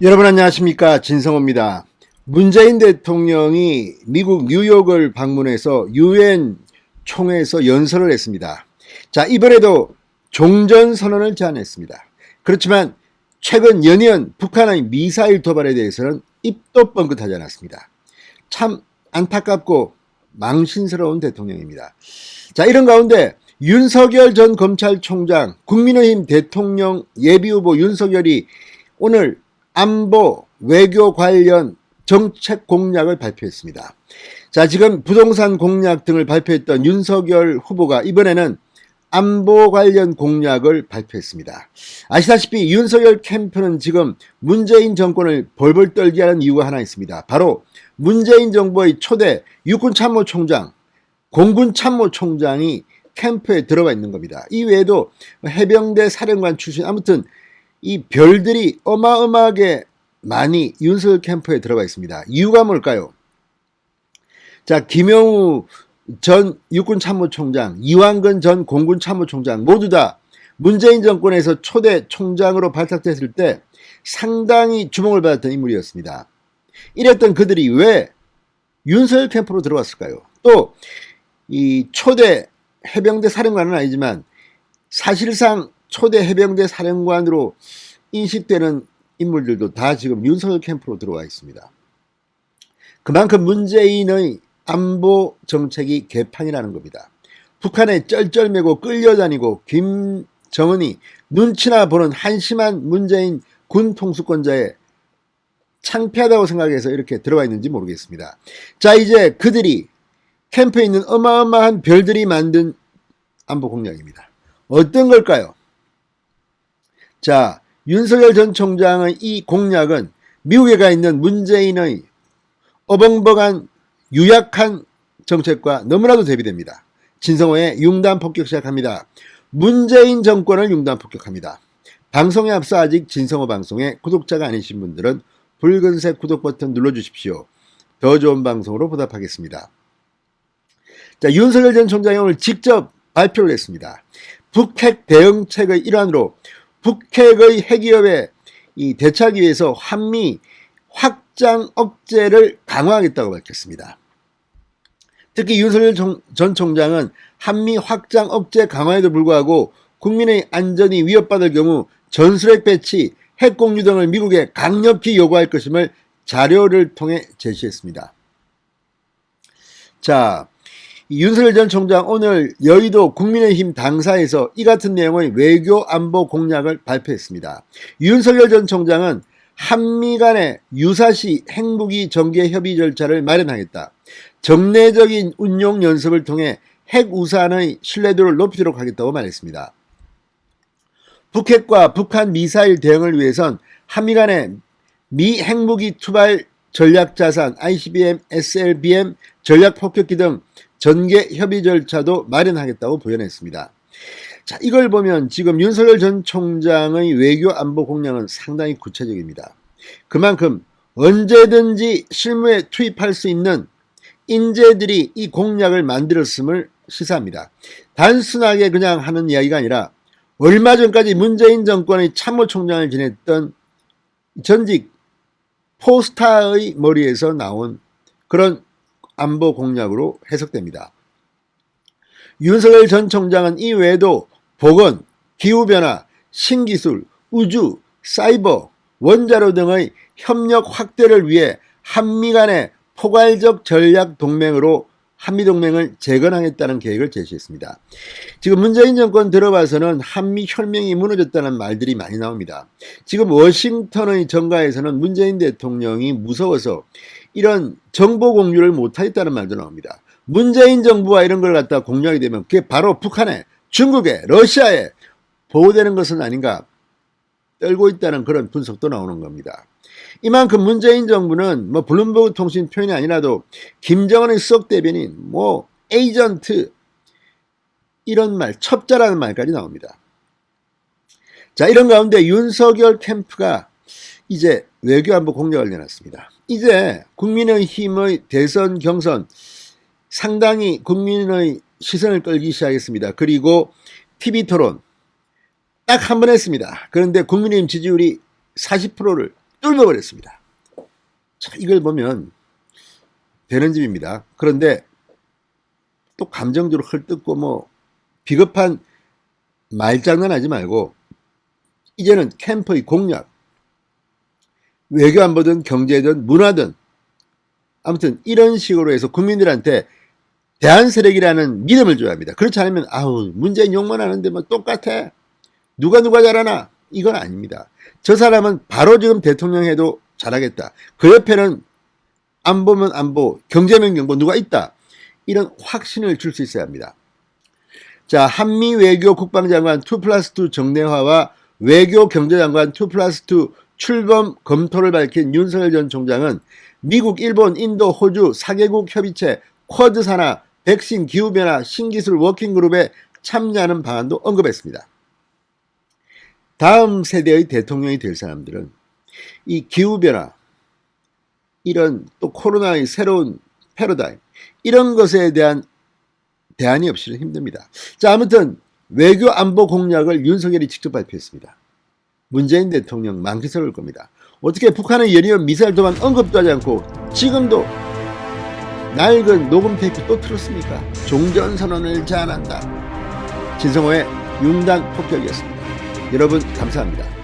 여러분 안녕하십니까, 진성호입니다. 문재인 대통령이 미국 뉴욕을 방문해서 유엔 총회에서 연설을 했습니다. 자, 이번에도 종전선언을 제안했습니다. 그렇지만 최근 연이은 북한의 미사일 도발에 대해서는 입도 뻥긋하지 않았습니다. 참 안타깝고 망신스러운 대통령입니다. 자, 이런 가운데 윤석열 전 검찰총장, 국민의힘 대통령 예비후보 윤석열이 오늘 안보, 외교 관련 정책 공약을 발표했습니다. 자, 지금 부동산 공약 등을 발표했던 윤석열 후보가 이번에는 안보 관련 공약을 발표했습니다. 아시다시피 윤석열 캠프는 지금 문재인 정권을 벌벌 떨게 하는 이유가 하나 있습니다. 바로 문재인 정부의 초대 육군참모총장, 공군참모총장이 캠프에 들어가 있는 겁니다. 이 외에도 해병대 사령관 출신, 아무튼 이 별들이 어마어마하게 많이 윤석열 캠프에 들어가 있습니다. 이유가 뭘까요? 자, 김영우 전 육군참모총장, 이완근 전 공군참모총장 모두 다 문재인 정권에서 초대 총장으로 발탁됐을 때 상당히 주목을 받았던 인물이었습니다. 이랬던 그들이 왜 윤석열 캠프로 들어왔을까요? 또 이 초대 해병대 사령관은 아니지만 사실상 초대 해병대 사령관으로 인식되는 인물들도 다 지금 윤석열 캠프로 들어와 있습니다. 그만큼 문재인의 안보 정책이 개판이라는 겁니다. 북한에 쩔쩔매고 끌려다니고 김정은이 눈치나 보는 한심한 문재인 군 통수권자에 창피하다고 생각해서 이렇게 들어가 있는지 모르겠습니다. 자, 이제 그들이 캠프에 있는 어마어마한 별들이 만든 안보 공약입니다. 어떤 걸까요? 자, 윤석열 전 총장의 이 공약은 미국에 가 있는 문재인의 어벙벙한 유약한 정책과 너무나도 대비됩니다. 진성호의 융단 폭격 시작합니다. 문재인 정권을 융단 폭격합니다. 방송에 앞서 아직 진성호 방송에 구독자가 아니신 분들은 붉은색 구독 버튼 눌러주십시오. 더 좋은 방송으로 보답하겠습니다. 자, 윤석열 전 총장이 오늘 직접 발표를 했습니다. 북핵 대응책의 일환으로 북핵의 핵위협에 대처하기 위해서 한미 확장 억제를 강화하겠다고 밝혔습니다. 특히 윤석열 전 총장은 한미 확장 억제 강화에도 불구하고 국민의 안전이 위협받을 경우 전술핵 배치, 핵 공유 등을 미국에 강력히 요구할 것임을 자료를 통해 제시했습니다. 자, 윤석열 전 총장 오늘 여의도 국민의힘 당사에서 이 같은 내용의 외교 안보 공약을 발표했습니다. 윤석열 전 총장은 한미 간의 유사시 핵무기 전개 협의 절차를 마련하겠다. 정례적인 운용 연습을 통해 핵 우산의 신뢰도를 높이도록 하겠다고 말했습니다. 북핵과 북한 미사일 대응을 위해선 한미 간의 미 핵무기 투발 전략자산 ICBM, SLBM, 전략폭격기 등 전개 협의 절차도 마련하겠다고 부연했습니다. 자, 이걸 보면 지금 윤석열 전 총장의 외교 안보 공약은 상당히 구체적입니다. 그만큼 언제든지 실무에 투입할 수 있는 인재들이 이 공약을 만들었음을 시사합니다. 단순하게 그냥 하는 이야기가 아니라 얼마 전까지 문재인 정권의 참모총장을 지냈던 전직 포스타의 머리에서 나온 그런 안보 공약으로 해석됩니다. 윤석열 전 총장은 이 외에도 보건, 기후변화, 신기술, 우주, 사이버, 원자로 등의 협력 확대를 위해 한미 간의 포괄적 전략 동맹으로 한미동맹을 재건하겠다는 계획을 제시했습니다. 지금 문재인 정권 들어봐서는 한미 혈맹이 무너졌다는 말들이 많이 나옵니다. 지금 워싱턴의 정가에서는 문재인 대통령이 무서워서 이런 정보 공유를 못하겠다는 말도 나옵니다. 문재인 정부와 이런 걸 갖다 공유하게 되면 그게 바로 북한에, 중국에, 러시아에 보호되는 것은 아닌가 떨고 있다는 그런 분석도 나오는 겁니다. 이만큼 문재인 정부는 블룸버그 통신 표현이 아니라도 김정은의 수석 대변인, 에이전트 이런 말, 첩자라는 말까지 나옵니다. 자, 이런 가운데 윤석열 캠프가 이제 외교안보 공약을 내놨습니다. 이제 국민의힘의 대선 경선 상당히 국민의 시선을 끌기 시작했습니다. 그리고 TV토론 딱 한 번 했습니다. 그런데 국민의힘 지지율이 40%를 뚫어버렸습니다. 자, 이걸 보면 되는 집입니다. 그런데 또 감정적으로 헐뜯고 뭐 비겁한 말장난하지 말고 이제는 캠프의 공약, 외교안보든 경제든 문화든 아무튼 이런 식으로 해서 국민들한테 대한세력이라는 믿음을 줘야 합니다. 그렇지 않으면 아우 문재인 욕만 하는데 뭐 똑같아. 누가 잘하나? 이건 아닙니다. 저 사람은 바로 지금 대통령 해도 잘하겠다. 그 옆에는 안보면 안보, 경제면 경보 누가 있다. 이런 확신을 줄 수 있어야 합니다. 자, 한미 외교 국방장관 2+2 정례화와 외교 경제장관 2+2 출범 검토를 밝힌 윤석열 전 총장은 미국, 일본, 인도, 호주 4개국 협의체 쿼드 산하 백신, 기후변화, 신기술 워킹그룹에 참여하는 방안도 언급했습니다. 다음 세대의 대통령이 될 사람들은 이 기후변화, 이런 또 코로나의 새로운 패러다임, 이런 것에 대한 대안이 없이는 힘듭니다. 자, 아무튼 외교 안보 공약을 윤석열이 직접 발표했습니다. 문재인 대통령 만기설을 겁니다. 어떻게 북한의 연이은 미사일 도발 언급도 하지 않고 지금도 낡은 녹음 테이프 또 틀었습니까? 종전선언을 제안한다. 진성호의 융단 폭격이었습니다. 여러분 감사합니다.